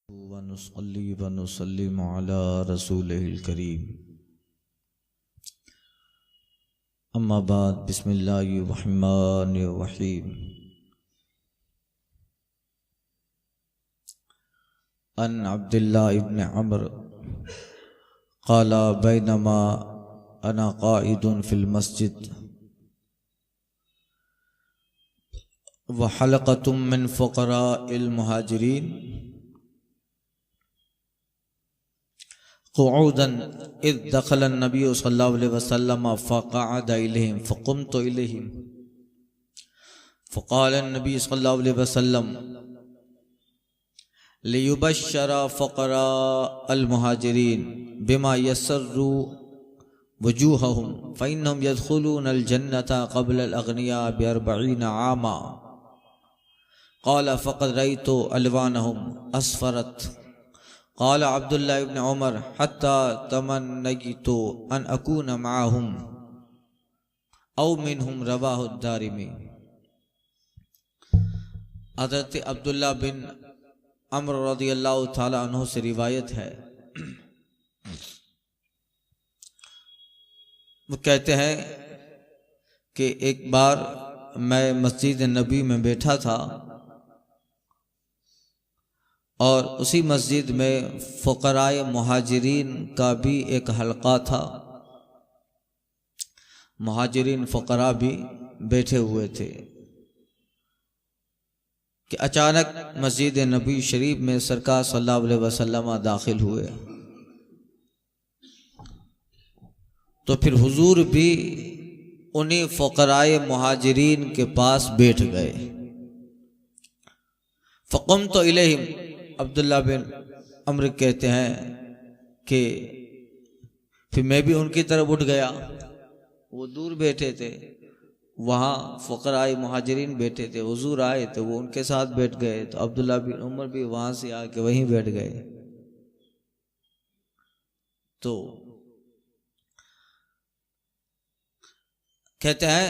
वनुसल्ली वनुसल्लिम अला रसूलिल करीम। अम्मा बाद, बिस्मिल्लाहिर रहमानिर रहीम। अन अब्दुल्लाह इब्न अम्र क़ाला बैनमा अना क़ाइदुन फ़िल मस्जिद व हलक़तुम मिन फ़ुक़राइल मुहाजिरीन क़ुऊदन इज़ दख़ल नबी सल्लल्लाहु अलैहि वसल्लम फ़क़अद इलैहिम फ़क़ुमतु इलैहिम फ़क़ाल नबी सल्लल्लाहु अलैहि वसल्लम लियुबश्शिरा फ़ुक़राअल मुहाजिरीन बिमा यस्सर्रु वजूहहुम फ़इन्नहुम यदख़ुलूनल जन्नता क़ब्लल अग़निया बिअरबईन आमा। क़ाल फ़क़द रअयतु अलवानहुम अस्फ़रत। क़ाल अब्दुल्लाह इब्न उमर हत्ता तमन्नयतु अन अकून मअहुम औ मिनहुम। रवाहु दारिमी। हज़रत अब्दुल्लाह बिन अम्र रज़ियल्लाहु ताला अन्हु से रिवायत है, वो कहते हैं कि एक बार मैं मस्जिद नबी में बैठा था और उसी मस्जिद में फ़ुक़राए मुहाजिरीन का भी एक हलक़ा था। मुहाजिरीन फ़ुक़रा भी बैठे हुए थे कि अचानक मस्जिद नबी शरीफ में सरकार सल्लल्लाहु अलैहि वसल्लम दाखिल हुए। तो फिर हुजूर भी उन्हीं फ़ुक़राए मुहाजिरीन के पास बैठ गए। फ़क़ुमतु इलैहिम, अब्दुल्लाह बिन अम्र कहते हैं कि फिर मैं भी उनकी तरफ उठ गया। वो दूर बैठे थे, वहाँ फ़ुक़राए मुहाजिरीन बैठे थे, हुजूर आए तो वो उनके साथ बैठ गए। तो अब्दुल्लाह बिन उमर भी वहाँ से आके वहीं बैठ गए। तो कहते हैं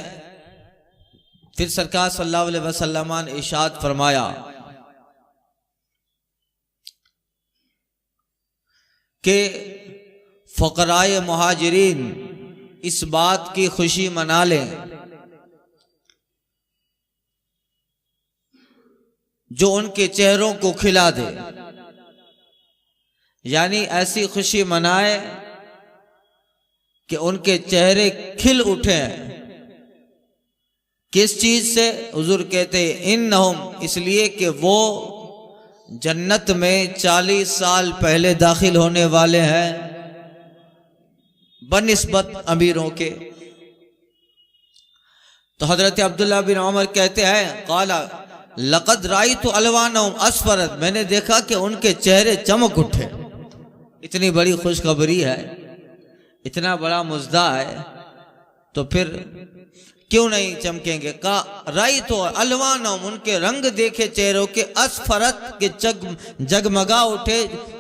फिर सरकार सल्लल्लाहु अलैहि वसल्लम ने इरशाद फरमाया कि फ़ुक़राए मुहाजिरीन इस बात की खुशी मना लें जो उनके चेहरों को खिला दे, यानी ऐसी खुशी मनाए कि उनके चेहरे खिल उठे। किस चीज से? हुजूर कहते इन्नहुम, इसलिए कि वो जन्नत में 40 साल पहले दाखिल होने वाले हैं बनिस्बत अमीरों के। तो हजरत अब्दुल्लाह बिन उमर कहते हैं क़ाला लक़द रायतु अलवानहुम अस्फ़रत, मैंने देखा कि उनके चेहरे चमक उठे। इतनी बड़ी खुशखबरी है, इतना बड़ा मुज़्दा है, तो फिर क्यों नहीं चमकेंगे। का रायतु अलवानहुम, उनके रंग देखे चेहरों के, अस्फ़रत के जगमगा उठे,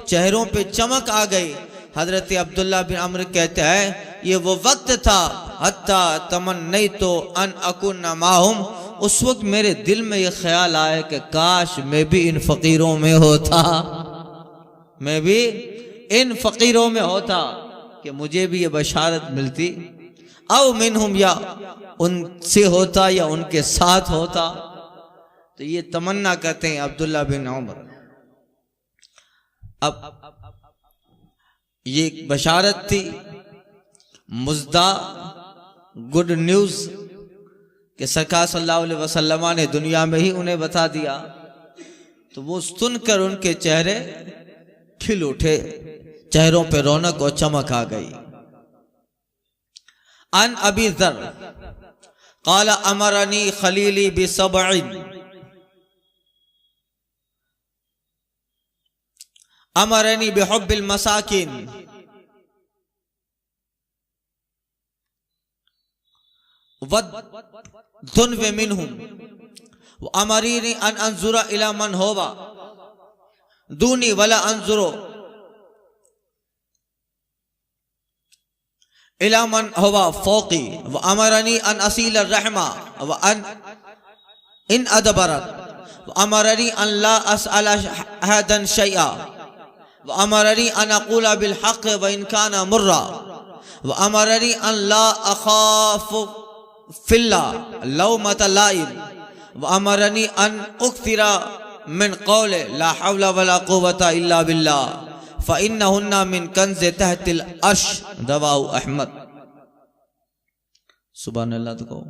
चेहरों पे चमक आ गई। हजरत अब्दुल्लाह बिन अम्र कहते हैं ये वो वक्त था हत्ता तमन्नैतु अन अकुन माहुम, उस वक्त मेरे दिल में ये ख्याल आया कि काश मैं भी इन फ़कीरों में होता, मैं भी इन फ़कीरों में होता, कि मुझे भी ये बशारत मिलती। औ मिनहुम, या उनसे होता या उनके साथ होता। तो ये तमन्ना करते हैं अब्दुल्लाह बिन उमर। अब ये एक बशारत थी, मुज़्दा, गुड न्यूज़ कि सरकार सल्लल्लाहु अलैहि वसल्लम ने दुनिया में ही उन्हें बता दिया। तो वो सुनकर उनके चेहरे खिल उठे, चेहरों पे रौनक और चमक आ गई। अन अबी ज़र क़ाल अमरनी खलीली बिसबइन, अमरनी बिहुब्बिल मसाकिन वद्दुनव मिनहुम व अमरनी अन अंजुरा इला मन होवा दूनी वला अंजुरो इला मन हुवा फौकी व अमरनी अन असील रहमा व अन इन अदबरत अमरनी अन ला अस्अल अहदन शैआ व अमरनी अन अक़ूल बिल हक़ व इन काना मुर्रा व अमरनी अन ला अख़ाफ़ु फिल्लाह लौमत लाइम व अमरनी अन उक्तिरा मिन क़ौल ला हौला वला क़ुव्वता इल्ला बिल्लाह फ़इन्नहुन्ना मिन कंज़ तहतिल अर्श रवाहु अहमद। सुभान अल्लाह। तो कहो।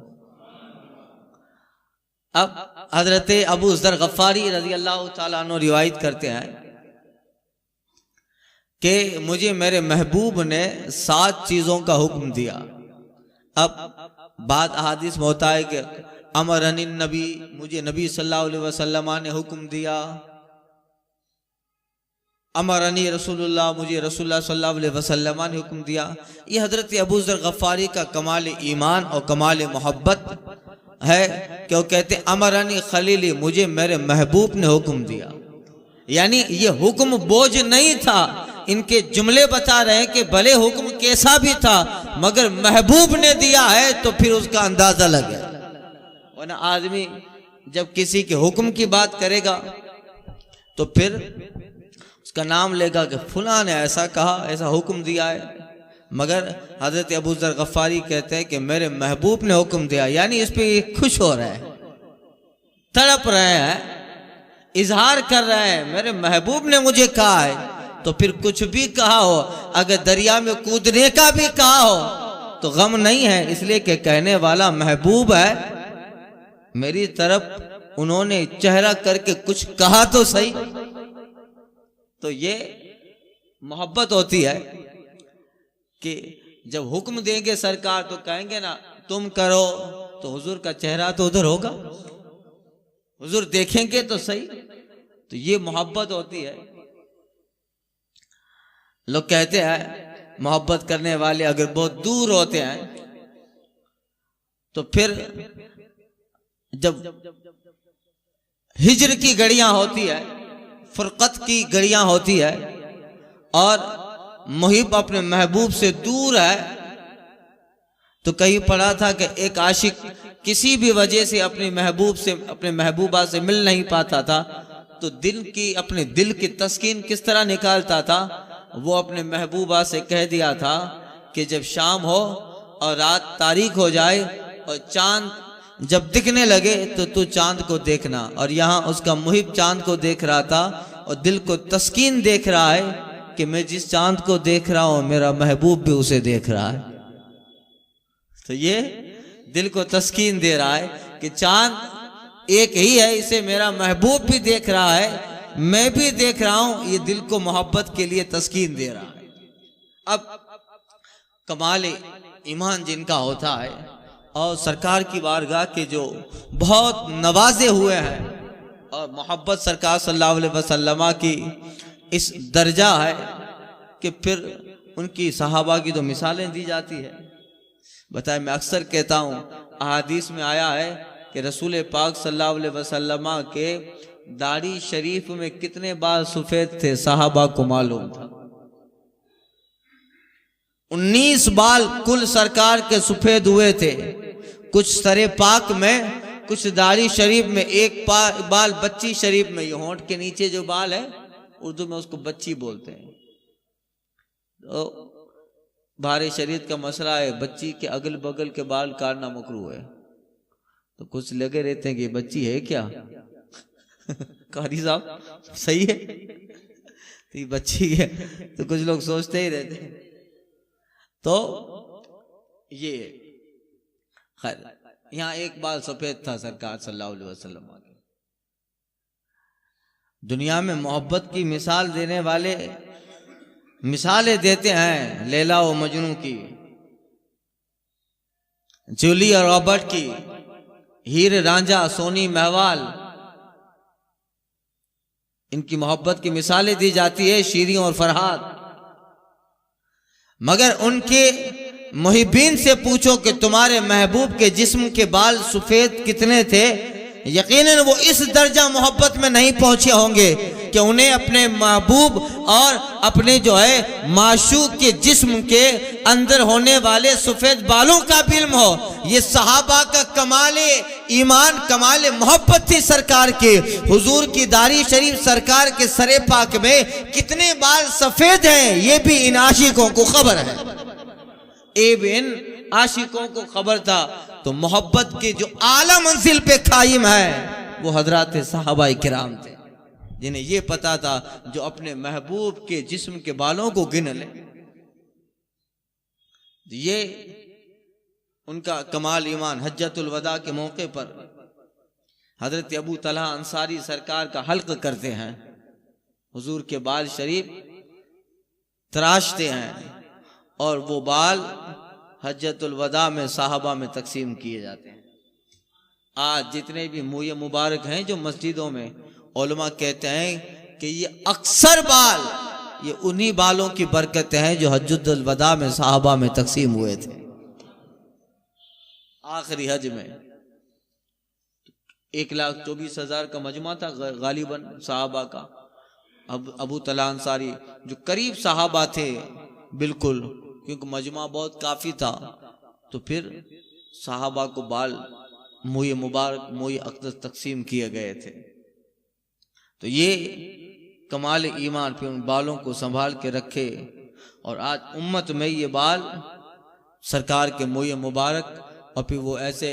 अब हजरत अबू ज़र गफ़ारी रज़ी अल्लाह ताला अन्हु रिवायत करते हैं कि मुझे मेरे महबूब ने 7 चीज़ों का हुक्म दिया। अब बात अहादीस में होता है कि अमरनी नबी, मुझे नबी सल्लल्लाहु अलैहि वसल्लम ने हुक्म दिया। अमरनी रसूलुल्लाह, मुझे रसूलुल्लाह सल्लल्लाहु अलैहि वसल्लम ने हुक्म दिया। ये हजरत अबू ज़र गफ़ारी का कमाल ईमान और कमाल मोहब्बत है कि वो कहते अमरनी खलीली, मुझे मेरे महबूब ने हुक्म दिया। यानी ये हुक्म बोझ नहीं था। इनके जुमले बता रहे हैं कि भले हुक्म कैसा भी था मगर महबूब ने दिया है तो फिर उसका अंदाजा लगे। वरना आदमी जब किसी के हुक्म की बात करेगा तो फिर उसका नाम लेगा कि फुला ने ऐसा कहा, ऐसा हुक्म दिया है। मगर हजरत अबू ज़र गफ़ारी कहते हैं कि मेरे महबूब ने हुक्म दिया, यानी इस पे खुश हो रहे हैं, तड़प रहे हैं, इजहार कर रहे हैं मेरे महबूब ने मुझे कहा है। तो फिर कुछ भी कहा हो, अगर दरिया में कूदने का भी कहा हो तो गम नहीं है, इसलिए कि कहने वाला महबूब है। मेरी तरफ उन्होंने चेहरा करके कुछ कहा तो सही। तो ये मोहब्बत होती है कि जब हुक्म देंगे सरकार तो कहेंगे ना तुम करो, तो हुजूर का चेहरा तो उधर होगा, हुजूर देखेंगे तो सही। तो ये मोहब्बत होती है। लोग कहते हैं मोहब्बत करने वाले अगर बहुत दूर होते हैं तो फिर जब हिजर की घड़ियां होती है, फुरकत की घड़ियां होती है और मुहिब अपने महबूब से दूर है, तो कहीं पढ़ा था कि एक आशिक किसी भी वजह से अपने महबूब से, अपने महबूबा से मिल नहीं पाता था, तो अपने दिल की तस्कीन किस तरह निकालता था। वो अपने महबूबा से कह दिया था कि जब शाम हो और रात तारीक हो जाए और चांद जब दिखने लगे तो तू चांद को देखना। और यहाँ उसका मुहिब चांद को देख रहा था और दिल को तस्कीन देख रहा है कि मैं जिस चांद को देख रहा हूं मेरा महबूब भी उसे देख रहा है। तो ये दिल को तस्कीन दे रहा है कि चांद एक ही है, इसे मेरा महबूब भी देख रहा है, मैं भी देख रहा हूं। ये दिल को मोहब्बत के लिए तस्कीन दे रहा है। अब कमाल ईमान जिनका होता है और सरकार की बारगाह के जो बहुत नवाजे हुए हैं और मोहब्बत सरकार सल्लल्लाहु अलैहि वसल्लम की इस दर्जा है कि फिर उनकी सहाबा की तो मिसालें दी जाती है। बताए, मैं अक्सर कहता हूँ अहादीस में आया है कि रसूल पाक सल्लल्लाहु अलैहि वसल्लम के दाढ़ी शरीफ में कितने बाल सफेद थे सहाबा को मालूम था। 19 बाल कुल सरकार के सफेद हुए थे। कुछ सरे पाक में, कुछ दाढ़ी शरीफ में, एक बाल बच्ची शरीफ में। ये होंठ के नीचे जो बाल है उर्दू में उसको बच्ची बोलते हैं। तो भारी शरीयत का मसला है, बच्ची के अगल बगल के बाल काटना मकरूह है। तो कुछ लगे रहते हैं कि बच्ची है क्या कारी साहब, सही है तो ये बच्ची है, तो कुछ लोग सोचते ही रहते हैं। तो ये खैर, यहाँ एक बाल सफेद था सरकार सल्लल्लाहु अलैहि वसल्लम के। दुनिया में मोहब्बत की मिसाल देने वाले मिसालें देते हैं, लैला और मजनू की, जूली और रॉबर्ट की, हीर रांझा, सोनी महवाल, इनकी मोहब्बत की मिसालें दी जाती है, शीरी और फरहाद। मगर उनके मुहिब्बीन से पूछो कि तुम्हारे महबूब के जिस्म के बाल सफेद कितने थे, यकीनन वो इस दर्जा मोहब्बत में नहीं पहुंचे होंगे कि उन्हें अपने महबूब और अपने जो है माशूक के जिस्म के अंदर होने वाले सफेद बालों का भी इल्म हो। ये सहाबा का कमाले ईमान, कमाले मोहब्बत थी सरकार के। हुजूर की दाढ़ी शरीफ, सरकार के सरे पाक में कितने बाल सफेद हैं ये भी इन आशिकों को खबर है। इन आशिकों को खबर था। तो मोहब्बत के जो आला मंजिल पे कायम है वो हजरात सहाबा किराम थे, जिन्हें ये पता था जो अपने महबूब के जिस्म के बालों को गिन ले। ये उनका कमाल ईमान। हज्जतुल वदा के मौके पर हजरत अबू तलहा अंसारी सरकार का हल्क करते हैं, हुजूर के बाल शरीफ तराशते हैं और वो बाल हज्जतुल वदा में साहबा में तकसीम किए जाते हैं। आज जितने भी मुँह मुबारक हैं जो मस्जिदों में, उलमा कहते हैं कि ये अक्सर बाल, ये उन्हीं बालों की बरकतें हैं जो हज्जतुल वदा में साहबा में तकसीम हुए थे। आखिरी हज में 1,24,000 का मजमा था गालिबन साहबा का। अब अबू तलहा अंसारी जो करीब साहबा थे बिल्कुल, क्योंकि मजमा बहुत काफी था, तो फिर साहबा को बाल मुँह मुबारक, मुँह अक़दस तकसीम किए गए थे। तो ये कमाल ईमान पे उन बालों को संभाल के रखे। और आज उम्मत में ये बाल सरकार के मुँह मुबारक, और फिर वो ऐसे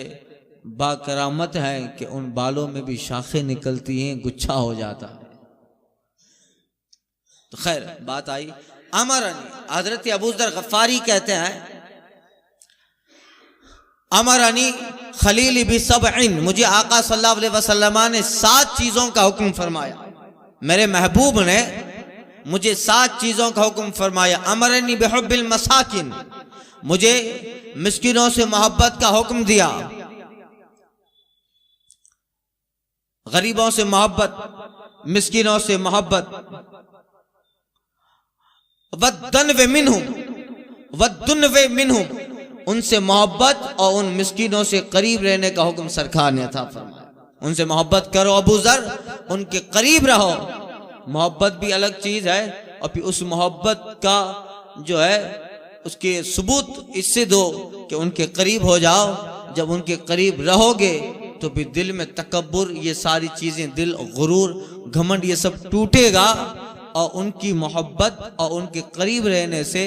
बाकरामत हैं कि उन बालों में भी शाखें निकलती हैं, गुच्छा हो जाता है। तो खैर बात आई अमरनी। हजरत अबू ज़र गफ़ारी कहते हैं अमरनी खलील भी सबइन, मुझे आका सल्लल्लाहु अलैहि वसल्लम ने 7 चीजों का हुक्म फरमाया। मेरे महबूब ने मुझे 7 चीजों का हुक्म फरमाया। अमरनी बिहुब्बिल मसाकिन, मुझे मिस्किनों से मोहब्बत का हुक्म दिया, गरीबों से मोहब्बत, मिस्किनों से मोहब्बत। वद्दनवे मिनहुम, उनसे मोहब्बत और उन मिस्किनों से करीब रहने का हुक्म सरकार ने अता फरमाया। उनसे मोहब्बत करो अबू ज़र, उनके करीब रहो। मोहब्बत भी अलग चीज है, और फिर उस मोहब्बत का जो है उसके सबूत इससे दो कि उनके करीब हो जाओ। जब उनके करीब रहोगे तो फिर दिल में तकब्बुर, ये सारी चीजें, दिल, गुरूर, घमंड, ये सब टूटेगा। और उनकी मोहब्बत और उनके करीब रहने से,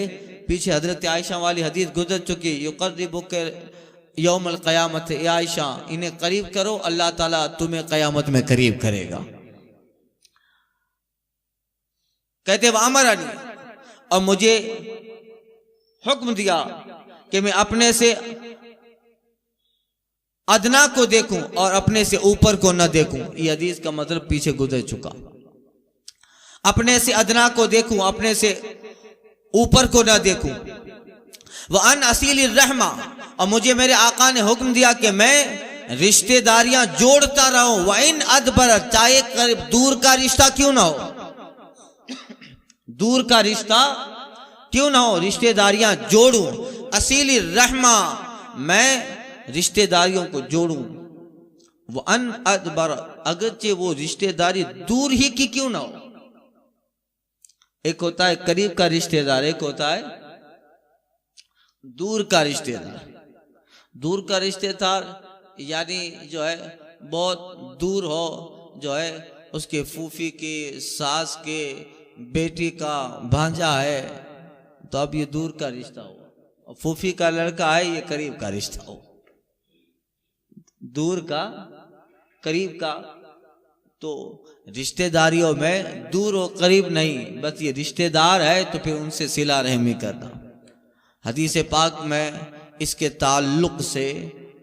पीछे हजरत आयशा वाली हदीस गुजर चुकी, युक़र्रिबुक यौमल क़यामत, ए आयशा इन्हें करीब करो, अल्लाह ताला तुम्हें क़यामत में करीब करेगा। कहते वह अमरनी, और मुझे हुक्म दिया कि मैं अपने से अदना को देखूं और अपने से ऊपर को न देखूं। ये हदीस का मतलब पीछे गुजर चुका। अपने से अदना को देखूं, अपने से ऊपर को न देखूं। वह अन असील रहमा, और मुझे मेरे आका ने हुक्म दिया कि मैं रिश्तेदारियां जोड़ता रहूं। वह इन अदबर, चाहे दूर का रिश्ता क्यों ना हो, दूर का रिश्ता क्यों ना हो, रिश्तेदारियां जोड़ूं। असील रहमा, मैं रिश्तेदारियों को जोड़ूं। वो अन अदबर, अगरचे वो रिश्तेदारी दूर ही की क्यों ना हो। एक होता है करीब का रिश्तेदार, एक होता है दूर का रिश्तेदार। दूर का रिश्तेदार यानी जो है बहुत दूर हो, जो है उसके फूफी के, सास के बेटी का भांजा है, तो अब ये दूर का रिश्ता हो। और फूफी का लड़का है, ये करीब का रिश्ता हो। दूर का, करीब का, तो रिश्तेदारियों में दूर और करीब नहीं, बस ये रिश्तेदार है तो फिर उनसे सिला रहमी करना। हदीस पाक में इसके ताल्लुक से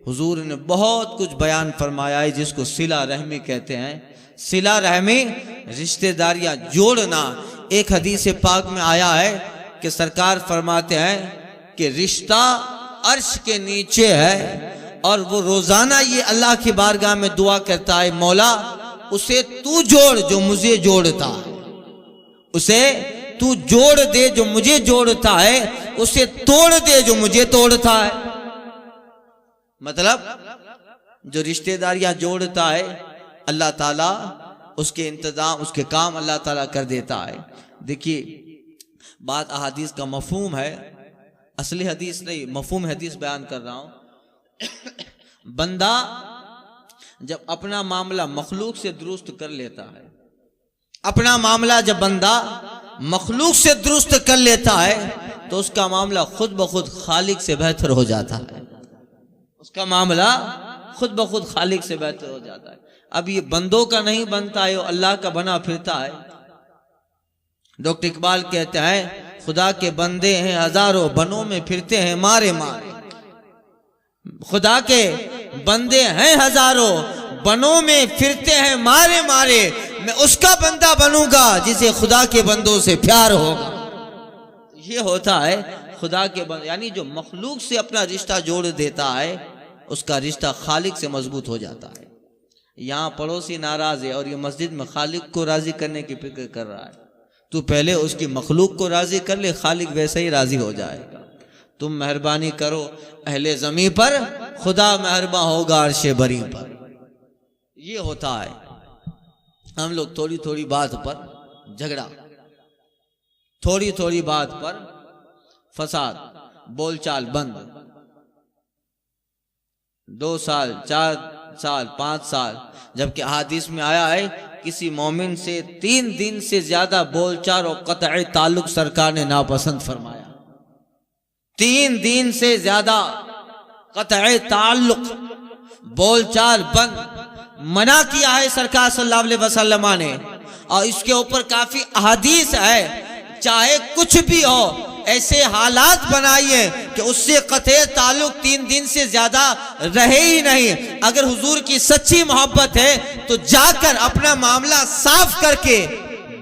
हुजूर ने बहुत कुछ बयान फरमाया है, जिसको सिला रहमी कहते हैं। सिला रहमी, रिश्तेदारियां जोड़ना। एक हदीस पाक में आया है कि सरकार फरमाते हैं कि रिश्ता अर्श के नीचे है, और वो रोजाना ये अल्लाह की बारगाह में दुआ करता है, मौला उसे तू जोड़ जो मुझे जोड़ता है, उसे तू जोड़ दे जो मुझे जोड़ता है, उसे तोड़ दे जो मुझे तोड़ता है। मतलब जो रिश्तेदारियां जोड़ता है, अल्लाह ताला उसके इंतजाम, उसके काम अल्लाह ताला कर देता है। देखिए बात अहादीस का मफहूम है, असली हदीस नहीं, मफहूम हदीस बयान कर रहा हूं। बंदा जब अपना मामला मखलूक से दुरुस्त कर लेता है, अपना मामला जब बंदा मखलूक से दुरुस्त कर लेता है तो उसका मामला खुद ब खुद खालिक से बेहतर हो जाता है। उसका मामला खुद ब खुद खालिक से बेहतर हो जाता है। अब ये बंदों का नहीं बनता है, वो अल्लाह का बना फिरता है। डॉक्टर इकबाल कहते हैं खुदा के बंदे हैं हजारों, बनों में फिरते हैं मारे मारे। खुदा के बंदे हैं हजारों, बनों में फिरते हैं मारे मारे। मैं उसका बंदा बनूंगा जिसे खुदा के बंदों से प्यार होगा। ये होता है खुदा के बंदे, यानी जो मखलूक से अपना रिश्ता जोड़ देता है उसका रिश्ता खालिक से मजबूत हो जाता है। यहाँ पड़ोसी नाराज है और ये मस्जिद में खालिक को राजी करने की फिक्र कर रहा है। तू पहले उसकी मखलूक को राजी कर ले, खालिक वैसे ही राजी हो जाएगा। तुम मेहरबानी करो अहले ज़मीं पर, खुदा मेहरबा होगा अर्शे बरी पर। ये होता है। हम लोग थोड़ी थोड़ी बात पर झगड़ा, थोड़ी थोड़ी बात पर फसाद, बोलचाल बंद। 2 साल 4 साल 5 साल, जबकि हदीस में आया है किसी मोमिन से 3 दिन से ज्यादा बोलचाल और कतई ताल्लुक सरकार ने नापसंद फरमाया। 3 दिन से ज्यादा कतई ताल्लुक, बोलचाल बंद मना किया है सरकार सल्लल्लाहु अलैहि वसल्लम ने। और इसके ऊपर काफी अहादीस है, चाहे कुछ भी हो ऐसे हालात बनाइए कि उससे कतई ताल्लुक 3 दिन से ज्यादा रहे ही नहीं। अगर हुजूर की सच्ची मोहब्बत है तो जाकर अपना मामला साफ करके,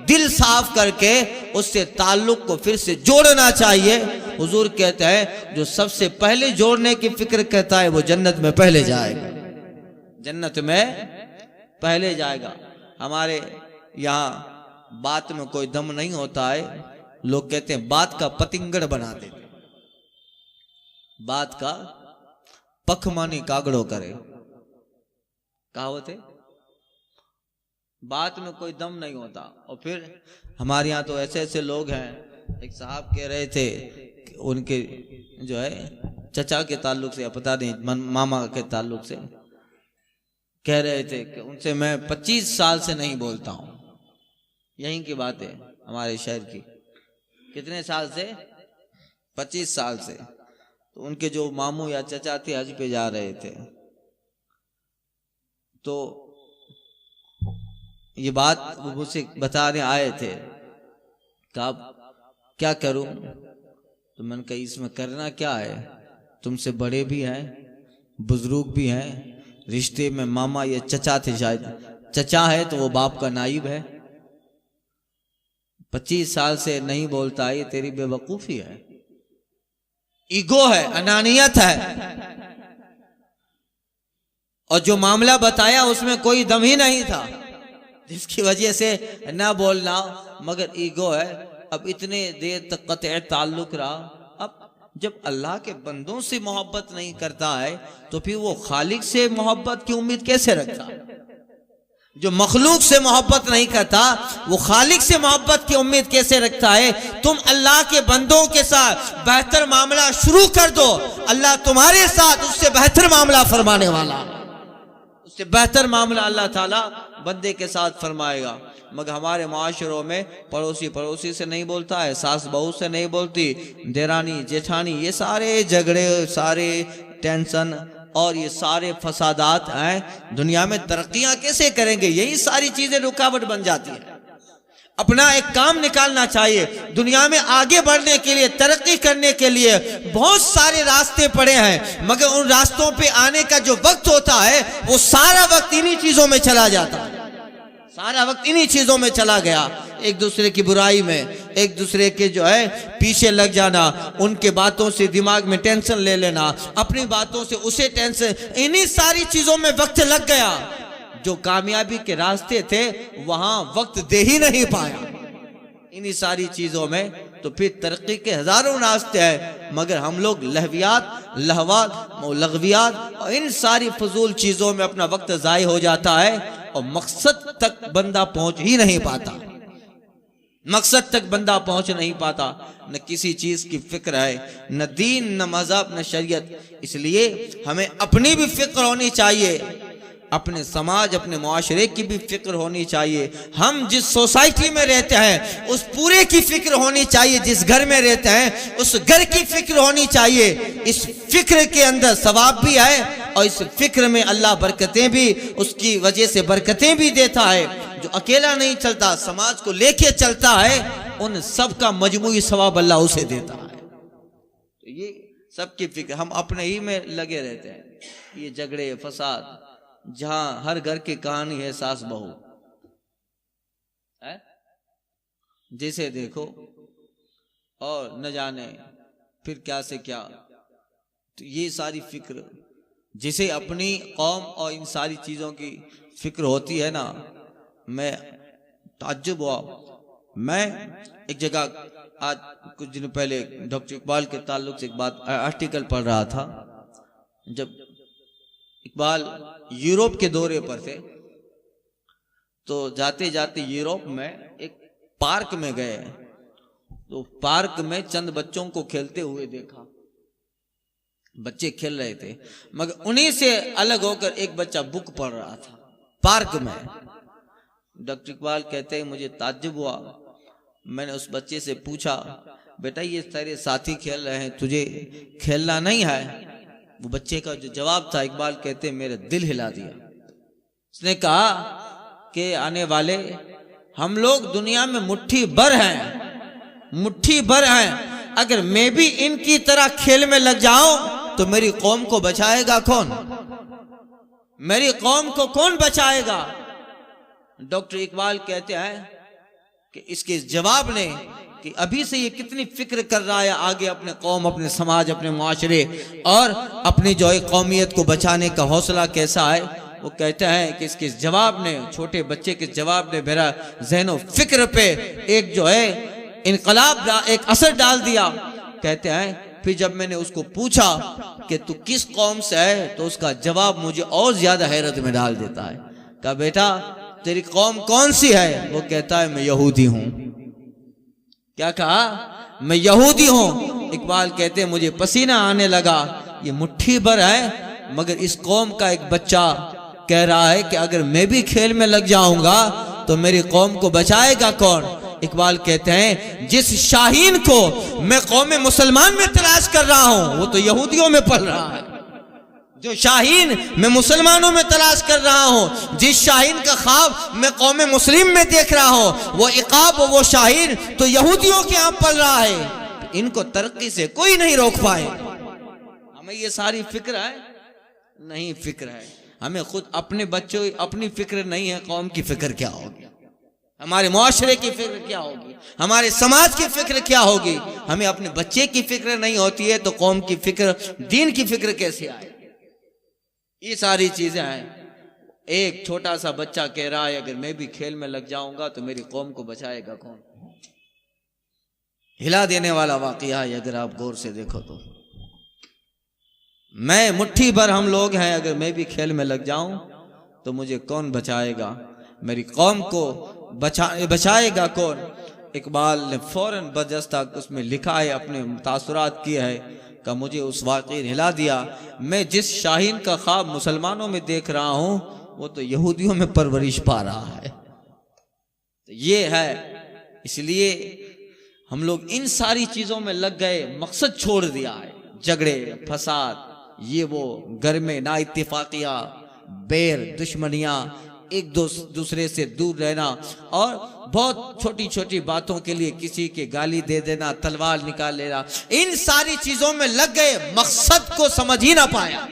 दिल साफ करके उससे ताल्लुक को फिर से जोड़ना चाहिए। हुजूर कहते हैं जो सबसे पहले जोड़ने की फिक्र करता है वो जन्नत में पहले जाएगा, जन्नत में पहले जाएगा। हमारे यहाँ बात में कोई दम नहीं होता है। लोग कहते हैं बात का पतिंगड़ बना देते, बात का पखमानी कागड़ो करे। कहावत है, बात में कोई दम नहीं होता। और फिर हमारे यहाँ तो ऐसे ऐसे लोग हैं, एक साहब कह रहे थे कि उनके जो है चचा के ताल्लुक से या पता नहीं मामा के ताल्लुक से कह रहे थे कि उनसे मैं 25 साल से नहीं बोलता हूं। यहीं की बात है हमारे शहर की। कितने साल से? 25 साल से। तो उनके जो मामू या चचा थे हज पे जा रहे थे, तो ये बात वो मुझसे बताने आए थे कि आप क्या करूं? तो मैंने कहा इसमें करना क्या है, तुमसे बड़े भी हैं, बुजुर्ग भी हैं, रिश्ते में मामा या चचा थे, शायद चचा है तो वो बाप का नाइब है। 25 साल से नहीं बोलता, ये तेरी बेवकूफी है, ईगो है, अनानियत है। और जो मामला बताया उसमें कोई दम ही नहीं था जिसकी वजह से ना बोलना, मगर ईगो है। अब इतने देर तक कतई ताल्लुक रहा। अब जब अल्लाह के बंदों से मोहब्बत नहीं करता है तो फिर वो खालिक से मोहब्बत की उम्मीद कैसे रखता? जो मखलूक से मोहब्बत नहीं करता वो खालिक से मोहब्बत की उम्मीद कैसे रखता है? तुम अल्लाह के बंदों के साथ बेहतर मामला शुरू कर दो, अल्लाह तुम्हारे साथ उससे बेहतर मामला फरमाने वाला, उससे बेहतर मामला अल्लाह ताला बंदे के साथ फरमाएगा। मगर हमारे माशरों में पड़ोसी पड़ोसी से नहीं बोलता है, सास बहू से नहीं बोलती, देरानी जेठानी, ये सारे झगड़े, सारे टेंशन और ये सारे फसादात हैं। दुनिया में तरक्कियां कैसे करेंगे? यही सारी चीजें रुकावट बन जाती है। अपना एक काम निकालना चाहिए। दुनिया में आगे बढ़ने के लिए, तरक्की करने के लिए बहुत सारे रास्ते पड़े हैं, मगर उन रास्तों पे आने का जो वक्त होता है वो सारा वक्त इन्हीं चीजों में चला जाता है, सारा वक्त इन्हीं चीजों में चला गया। एक दूसरे की बुराई में, एक दूसरे के जो है पीछे लग जाना, उनके बातों से दिमाग में टेंशन ले लेना, अपनी बातों से उसे टेंशन, इन्हीं सारी चीजों में वक्त लग गया। जो कामयाबी के रास्ते थे वहां वक्त दे ही नहीं पाया इन्हीं सारी चीजों में। तो फिर तरक्की के हजारों रास्ते हैं, मगर हम लोग लहवियात, लहवात, लगवियात और इन सारी फजूल चीजों में अपना वक्त ज़ाय हो जाता है और मकसद तक बंदा पहुंच ही नहीं पाता। मकसद तक बंदा पहुंच नहीं पाता, न किसी चीज की फिक्र है, न दीन, न मजहब, न शरीयत। इसलिए हमें अपनी भी फिक्र होनी चाहिए, अपने समाज, अपने मुआशरे की भी फिक्र होनी चाहिए। हम जिस सोसाइटी में रहते हैं उस पूरे की फिक्र होनी चाहिए, जिस घर में रहते हैं उस घर की फिक्र होनी चाहिए। इस फिक्र के अंदर सवाब भी है और इस फिक्र में अल्लाह बरकतें भी, उसकी वजह से बरकतें भी देता है। जो अकेला नहीं चलता, समाज को लेके चलता है, उन सब का मजमूई सवाब अल्लाह उसे देता है। तो ये सबकी फिक्र, हम अपने ही में लगे रहते हैं। ये झगड़े फसाद, जहां हर घर की कहानी है सास बहू है, जिसे देखो और न जाने फिर क्या से क्या। तो ये सारी फिक्र, जिसे अपनी कौम और इन सारी चीजों की फिक्र होती है ना, मैं ताज्जुब हुआ। मैं एक जगह आज कुछ दिन पहले डॉक्टर इकबाल के ताल्लुक से एक बात, आर्टिकल पढ़ रहा था। जब इकबाल यूरोप के दौरे पर थे तो जाते जाते यूरोप में एक पार्क में गए, तो पार्क में चंद बच्चों को खेलते हुए देखा। बच्चे खेल रहे थे, मगर उन्हीं से अलग होकर एक बच्चा बुक पढ़ रहा था पार्क में। डॉक्टर इकबाल कहते हैं मुझे ताज्जुब हुआ। मैंने उस बच्चे से पूछा, बेटा ये तेरे साथी खेल रहे हैं, तुझे खेलना नहीं है? वो बच्चे का जो जवाब था, इकबाल कहते हैं मेरा दिल हिला दिया। उसने कहा कि आने वाले हम लोग दुनिया में मुट्ठी भर हैं, मुट्ठी भर हैं। अगर मैं भी इनकी तरह खेल में लग जाऊं तो मेरी कौम को बचाएगा कौन? मेरी कौम को कौन बचाएगा? डॉक्टर इकबाल कहते हैं कि इसके जवाब ने कि अभी से ये कितनी फिक्र कर रहा है आगे अपने कौम, अपने समाज, अपने मुआशरे और अपनी जो है कौमियत को बचाने का हौसला कैसा है। वो कहते हैं कि इसके जवाब ने, छोटे बच्चे के जवाब ने मेरा ज़हनो फिक्र पे एक जो है इनकलाब, एक असर डाल दिया। कहते हैं फिर जब मैंने उसको पूछा कि तू किस कौम से है, तो उसका जवाब मुझे और ज्यादा हैरत में डाल देता है। कहा बेटा तेरी कौम कौन सी है? वो कहता है मैं यहूदी हूं। क्या कहा? मैं यहूदी हूं। इकबाल कहते हैं मुझे पसीना आने लगा। ये मुट्ठी भर है, मगर इस कौम का एक बच्चा कह रहा है कि अगर मैं भी खेल में लग जाऊंगा तो मेरी कौम को बचाएगा कौन? इकबाल कहते हैं जिस शाहीन को मैं कौम मुसलमान में तलाश कर रहा हूं वो तो यहूदियों में पल रहा है। जो शाहीन मैं मुसलमानों में तलाश कर रहा हूं, जिस शाहीन का ख्वाब मैं कौम मुस्लिम में देख रहा हूं, वो इकाब, वो शाहीन तो यहूदियों के यहां पल रहा है। इनको तरक्की से कोई नहीं रोक पाए। हमें ये सारी फिक्र है? नहीं फिक्र है। हमें खुद अपने बच्चों, अपनी फिक्र नहीं है, कौम की फिक्र क्या होगी, हमारे मुआशरे की फिक्र क्या होगी, हमारे समाज की फिक्र क्या होगी। हमें अपने बच्चे की फिक्र नहीं होती है तो कौम की फिक्र, दीन की फिक्र कैसे आए? ये सारी चीजें हैं। एक छोटा सा बच्चा कह रहा है अगर मैं भी खेल में लग जाऊंगा तो मेरी कौम को बचाएगा कौन? हिला देने वाला वाकया है अगर आप गौर से देखो तो। मैं मुट्ठी भर हम लोग हैं, अगर मैं भी खेल में लग जाऊं तो मुझे कौन बचाएगा? मेरी कौम को बचाएगा कौन? इकबाल ने फौरन बजस्ता उसमें लिखा है, अपने तासुरात किए है का मुझे उस वाक़ई हिला दिया। मैं जिस शाहीन का ख्वाब मुसलमानों में देख रहा हूं वो तो यहूदियों में परवरिश पा रहा है। तो ये है, इसलिए हम लोग इन सारी चीजों में लग गए, मकसद छोड़ दिया है। झगड़े फसाद, ये वो, घर में ना इत्तेफाकिया, बैर, दुश्मनियां, एक दूसरे से दूर रहना और बहुत छोटी छोटी बातों के लिए किसी के गाली दे देना, तलवार निकाल लेना, इन सारी चीजों में लग गए, मकसद को समझ ही ना पाया।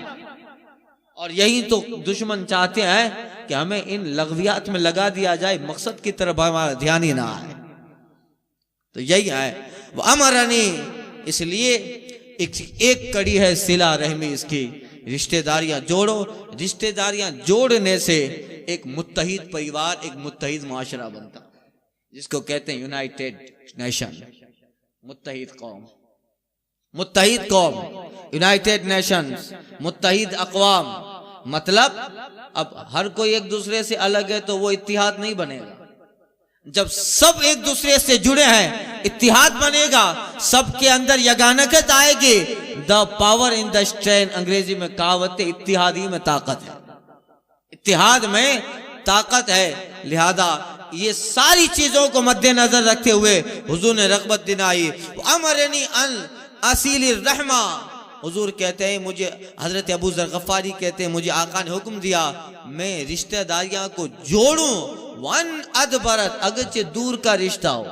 और यही तो दुश्मन चाहते हैं कि हमें इन लग़वियात में लगा दिया जाए, मकसद की तरफ हमारा ध्यान ही ना आए। तो यही है वो अमरनी। इसलिए एक कड़ी है सिला रहमी इसकी, रिश्तेदारियां जोड़ो। रिश्तेदारियां जोड़ने से एक मुत्तहिद परिवार, एक मुत्तहिद मुआशरा बनता, जिसको कहते हैं यूनाइटेड नेशन, मुत्तहिद कौम, मुत्तहिद कौम, यूनाइटेड नेशंस, मुत्तहिद अक़वाम। मतलब अब हर कोई एक दूसरे से अलग है तो वो इत्तिहाद नहीं बनेगा। जब सब एक दूसरे से जुड़े हैं, इत्तिहाद बनेगा, सबके अंदर यगानकत आएगी। The power in the strength, अंग्रेजी में कहावत है, इत्तिहादी में ताकत है, इत्तिहाद में ताकत है। लिहाजा ये सारी चीजों को मद्देनजर रखते हुए हुजूर ने रग़बत दिलाई। अमरनी अन असील रहमा, हुजूर कहते हैं मुझे, हजरत अबू ज़र गफ़ारी कहते हैं मुझे आका ने हुक्म दिया मैं रिश्तेदारियां को जोड़ूं। वन अदबरत, अगरचे दूर का रिश्ता हो,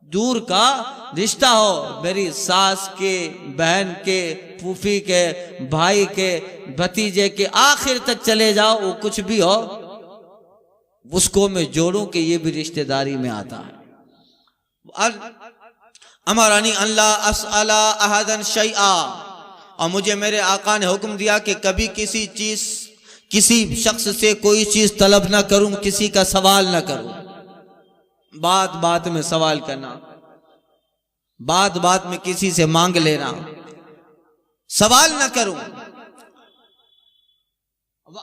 दूर का रिश्ता हो, मेरी सास के, बहन के, फूफी के, भाई के, भतीजे के, आखिर तक चले जाओ, वो कुछ भी हो उसको मैं जोड़ूं कि ये भी रिश्तेदारी में आता है। अमरानी अल्लाह असअला अहदन शैआ, और मुझे मेरे आका ने हुक्म दिया कि कभी किसी चीज, किसी शख्स से कोई चीज तलब ना करूं, किसी का सवाल ना करूं। बात बात में सवाल करना, बात बात में किसी से मांग लेना, सवाल ना करूं।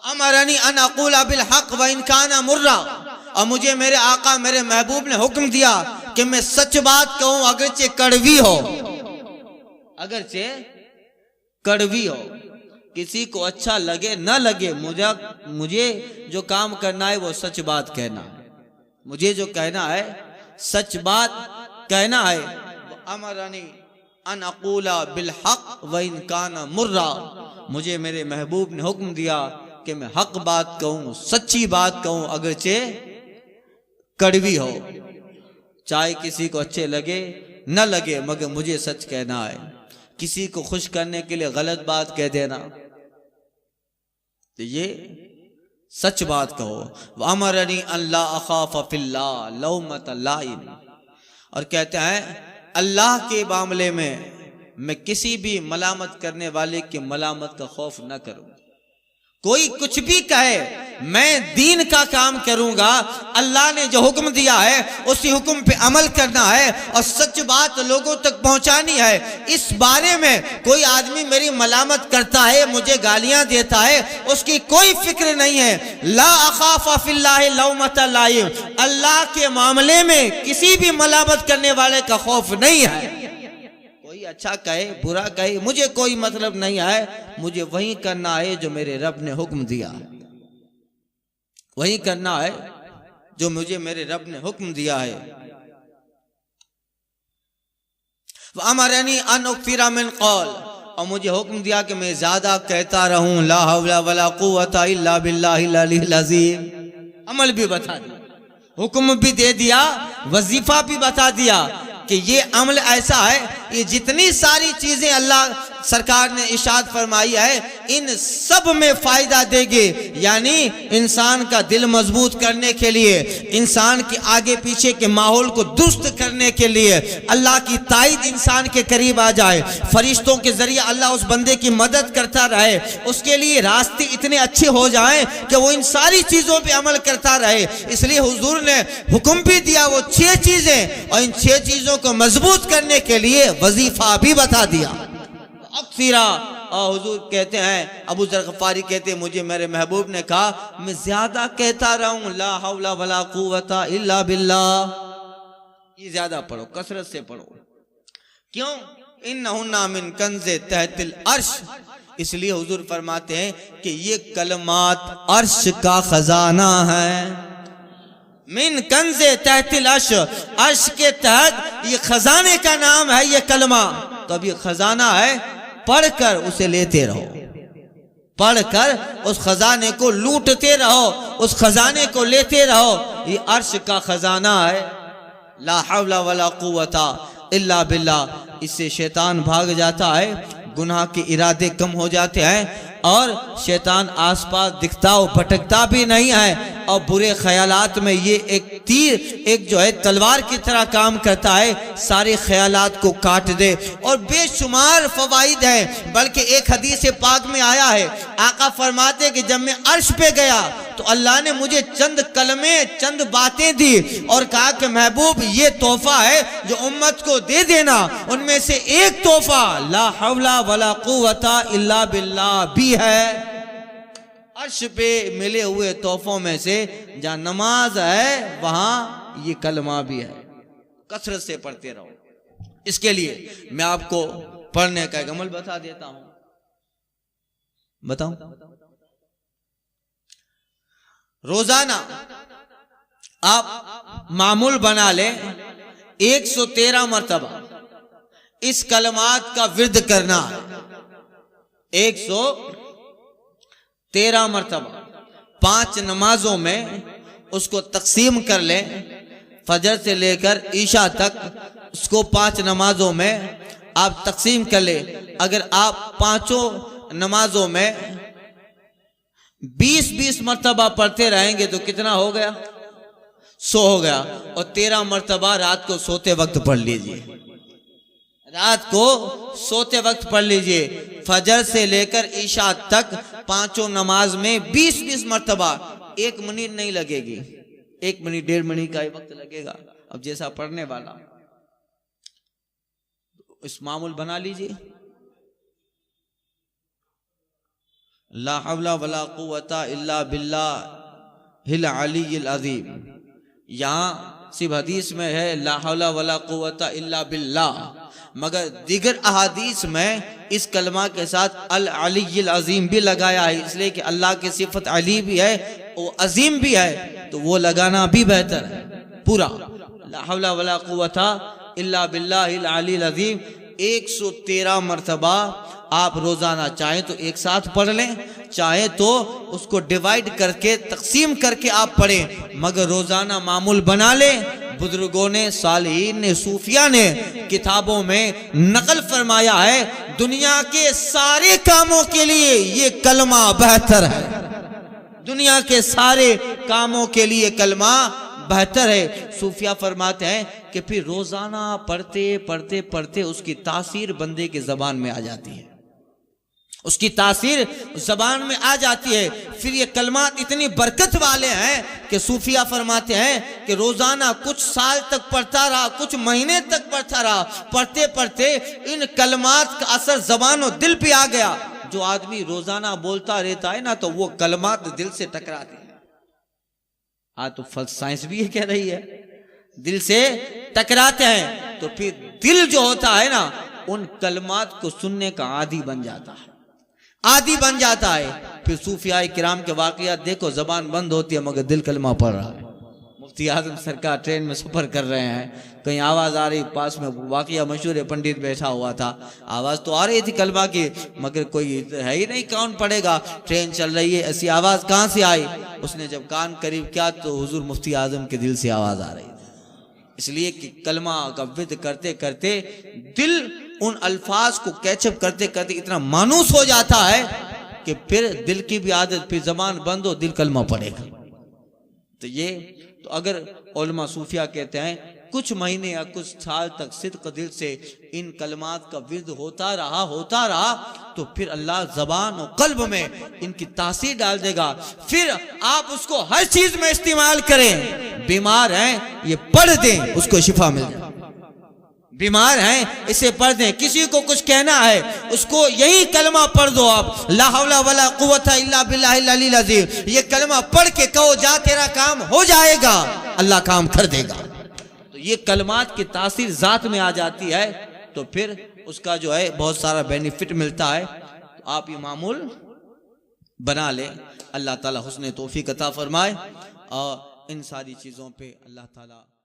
अमरनी अन अक़ूल बिल हक़ व इन काना मुर्रा, और मुझे मेरे आका मेरे महबूब ने हुक्म दिया कि मैं सच बात कहूं अगरचे कड़वी हो, अगरचे कड़वी हो। किसी को अच्छा लगे ना लगे, मुझे जो काम करना है वो सच बात कहना है, मुझे जो कहना है सच बात कहना है। अमरनी अन अक़ूल बिल हक़ व इन काना मुर्रा, मुझे मेरे महबूब ने हुक्म दिया कि मैं हक बात कहूं, सच्ची बात कहूं अगरचे कड़वी हो। चाहे किसी को अच्छे लगे न लगे, मगर मुझे सच कहना है। किसी को खुश करने के लिए गलत बात कह देना, तो ये सच बात कहो। अमरनी अल्लाह अखाफ फिल्लाह लौमत लाइम, और कहते हैं अल्लाह के मामले में मैं किसी भी मलामत करने वाले की मलामत का खौफ न करूं। कोई कुछ भी कहे, मैं दीन का काम करूंगा, अल्लाह ने जो हुक्म दिया है उसी हुक्म पे अमल करना है और सच बात लोगों तक पहुंचानी है। इस बारे में कोई आदमी मेरी मलामत करता है, मुझे गालियां देता है, उसकी कोई फिक्र नहीं है। ला अखाफ फिल्लाह लौमत लाइम, अल्लाह के मामले में किसी भी मलामत करने वाले का खौफ नहीं है। कोई अच्छा कहे बुरा कहे, मुझे कोई मतलब नहीं है, मुझे वही करना है जो मेरे रब ने हुक्म दिया है, वही करना है जो मुझे मेरे रब ने हुक्म दिया है। अमरनी अन उक्तिरा मिन कौल, और मुझे हुक्म दिया कि मैं ज्यादा कहता रहूं ला हौला वला कुव्वता इल्ला बिल्लाहिल अलील अज़ीम। अमल भी बता दिया, हुक्म भी दे दिया, वजीफा भी बता दिया कि ये अमल ऐसा है, ये जितनी सारी चीजें अल्लाह सरकार ने इरशाद फरमाई है इन सब में फायदा देंगे। यानी इंसान का दिल मजबूत करने के लिए, इंसान के आगे पीछे के माहौल को दुरुस्त करने के लिए, अल्लाह की ताईद इंसान के करीब आ जाए, फरिश्तों के जरिए अल्लाह उस बंदे की मदद करता रहे, उसके लिए रास्ते इतने अच्छे हो जाएं कि वो इन सारी चीजों पे अमल करता रहे। इसलिए हुजूर ने हुक्म भी दिया वो 6 चीजें, और इन 6 चीजों को मजबूत करने के लिए वजीफा भी बता दिया। अक्सिरा, और हुजूर कहते हैं, अबू ज़र गफ़ारी कहते हैं मुझे मेरे महबूब ने कहा मैं ज्यादा कहता रहूं ला हौला वला कुव्वता इल्ला बिल्लाह। ये ज्यादा पढ़ो, कसरत से पढ़ो। क्यों? इन्नहुन्ना मिन कंज़े तहतिल अर्श, इसलिए हुजूर फरमाते हैं कि ये कलमात अर्श का खजाना है। मिन कंज़े तहतिल अर्श, अर्श के तहत ये खजाने का नाम है ये कलमा। तो अब ये खजाना है, पढ़कर उसे लेते रहो, पढ़कर उस खजाने को लूटते रहो, उस खजाने को लेते रहो। ये अर्श का खजाना है। ला हौला वला कुव्वता इल्ला बिल्लाह, इससे शैतान भाग जाता है, गुनाह के इरादे कम हो जाते हैं और शैतान आसपास दिखता हो भटकता भी नहीं है। और बुरे ख्यालात में ये एक तीर, एक जो है तलवार की तरह काम करता है, सारे ख्यालात को काट दे। और बेशुमार फवाइद हैं, बल्कि एक हदीस पाक में आया है, आका फरमाते कि जब मैं अर्श पे गया तो अल्लाह ने मुझे चंद कलमे, चंद बातें दी और कहा कि महबूब ये तोहफा है जो उम्मत को दे देना। उनमें से एक तोहफा ला हौला वला कुव्वता इल्ला बिल्लाह भी है। अर्श पे मिले हुए तोहफों में से जहाँ नमाज है वहां ये कलमा भी है, कसरत से पढ़ते रहो। इसके लिए मैं आपको पढ़ने का एक अमल बता देता हूं। बताऊं? रोजाना आप मामूल बना लें 113 मरतबा इस कलमात का विर्द करना है। 113 मरतबा 5 नमाजों में उसको तकसीम कर लें। फजर से लेकर ईशा तक उसको 5 नमाजों में आप तकसीम कर ले। अगर आप 5 नमाजों में 20-20 मरतबा पढ़ते रहेंगे तो कितना हो गया? 100 हो गया। और 13 मरतबा रात को सोते वक्त पढ़ लीजिए। रात को सोते वक्त पढ़ लीजिए। फजर से लेकर ईशा तक 5 नमाज में 20-20 मरतबा। 1 मिनट नहीं लगेगी, 1 मिनट 1.5 मिनट का ही वक्त लगेगा। अब जैसा पढ़ने वाला इस मामूल बना लीजिए। ला हौला वला कुव्वता इल्ला बिल्लाहिल अलीय्यिल अज़ीम। यहाँ सिर्फ हदीस में है ला हौला वला कुव्वता इल्ला बिल्लाह, मगर दीगर अहादीस में इस कलमा के साथ अल अलीय्यिल अज़ीम भी लगाया है, इसलिए कि अल्लाह की सिफत अली भी है वो अजीम भी है, तो वो लगाना भी बेहतर है। पूरा ला हौला वला कुव्वता इल्ला बिल्लाहिल अलीय्यिल अज़ीम 113 मरतबा आप रोजाना चाहे तो एक साथ पढ़ लें, चाहे तो उसको डिवाइड करके तकसीम करके आप पढ़ें, मगर रोजाना मामूल बना लें। बुजुर्गों ने, सालिहीन ने, सूफिया ने किताबों में नकल फरमाया है दुनिया के सारे कामों के लिए ये कलमा बेहतर है। दुनिया के सारे कामों के लिए कलमा बेहतर है। सूफिया फरमाते हैं कि फिर रोजाना पढ़ते पढ़ते पढ़ते उसकी तासीर बंदे के जबान में आ जाती है, उसकी तासीर जबान में आ जाती है। फिर ये कलमात इतनी बरकत वाले हैं कि सूफिया फरमाते हैं कि रोजाना कुछ साल तक पढ़ता रहा, कुछ महीने तक पढ़ता रहा, पढ़ते पढ़ते इन कलमात का असर जबान और दिल पे आ गया। जो आदमी रोजाना बोलता रहता है ना तो वो कलमात दिल से टकराते हैं। आज तो साइंस भी ये कह रही है दिल से टकराते हैं, तो फिर दिल जो होता है ना उन कलमात को सुनने का आदी बन जाता है, आदी बन जाता है। फिर सूफिया किराम के वाकयात देखो, जबान बंद होती है मगर दिल कलमा पढ़ रहा है। मुफ्ती आजम सरकार ट्रेन में सफर कर रहे हैं, कहीं आवाज आ रही, पास में वाकया मशहूर है, पंडित बैठा हुआ था, आवाज तो आ रही थी कलमा की मगर कोई है ही नहीं, कौन पढ़ेगा। ट्रेन चल रही है, ऐसी आवाज कहाँ से आई? उसने जब कान करीब किया तो हुजूर मुफ्ती आजम के दिल से आवाज आ रही थी। इसलिए कि कलमा का विद करते करते दिल उन अल्फाज को कैचअप करते करते इतना मानूस हो जाता है कि फिर दिल की भी आदत, फिर जबान बंद हो दिल कलमा पढ़ेगा। तो ये तो अगर उलमा सूफिया कहते हैं कुछ महीने या कुछ साल तक सिद्क दिल से इन कलमात का विर्द होता रहा तो फिर अल्लाह जबान और कल्ब में इनकी तासीर डाल देगा। फिर आप उसको हर चीज में इस्तेमाल करें। बीमार हैं ये पढ़ दें, उसको शिफा मिल जाए। बीमार हैं इसे पढ़ दें। किसी को कुछ कहना है उसको यही कलमा पढ़ दो आप, ला हौला वला कुव्वता इल्ला बिल्लाहिल अलील अज़ीम। ये कलमा पढ़ के कहो जा तेरा काम हो जाएगा, अल्लाह काम कर देगा। तो ये कलमात की तासीर जात में आ जाती है, तो फिर उसका जो है बहुत सारा बेनिफिट मिलता है। तो आप ये मामूल बना ले। अल्लाह ताला हुस्न तौफीक अता फरमाए और इन सारी चीजों पे अल्लाह ताला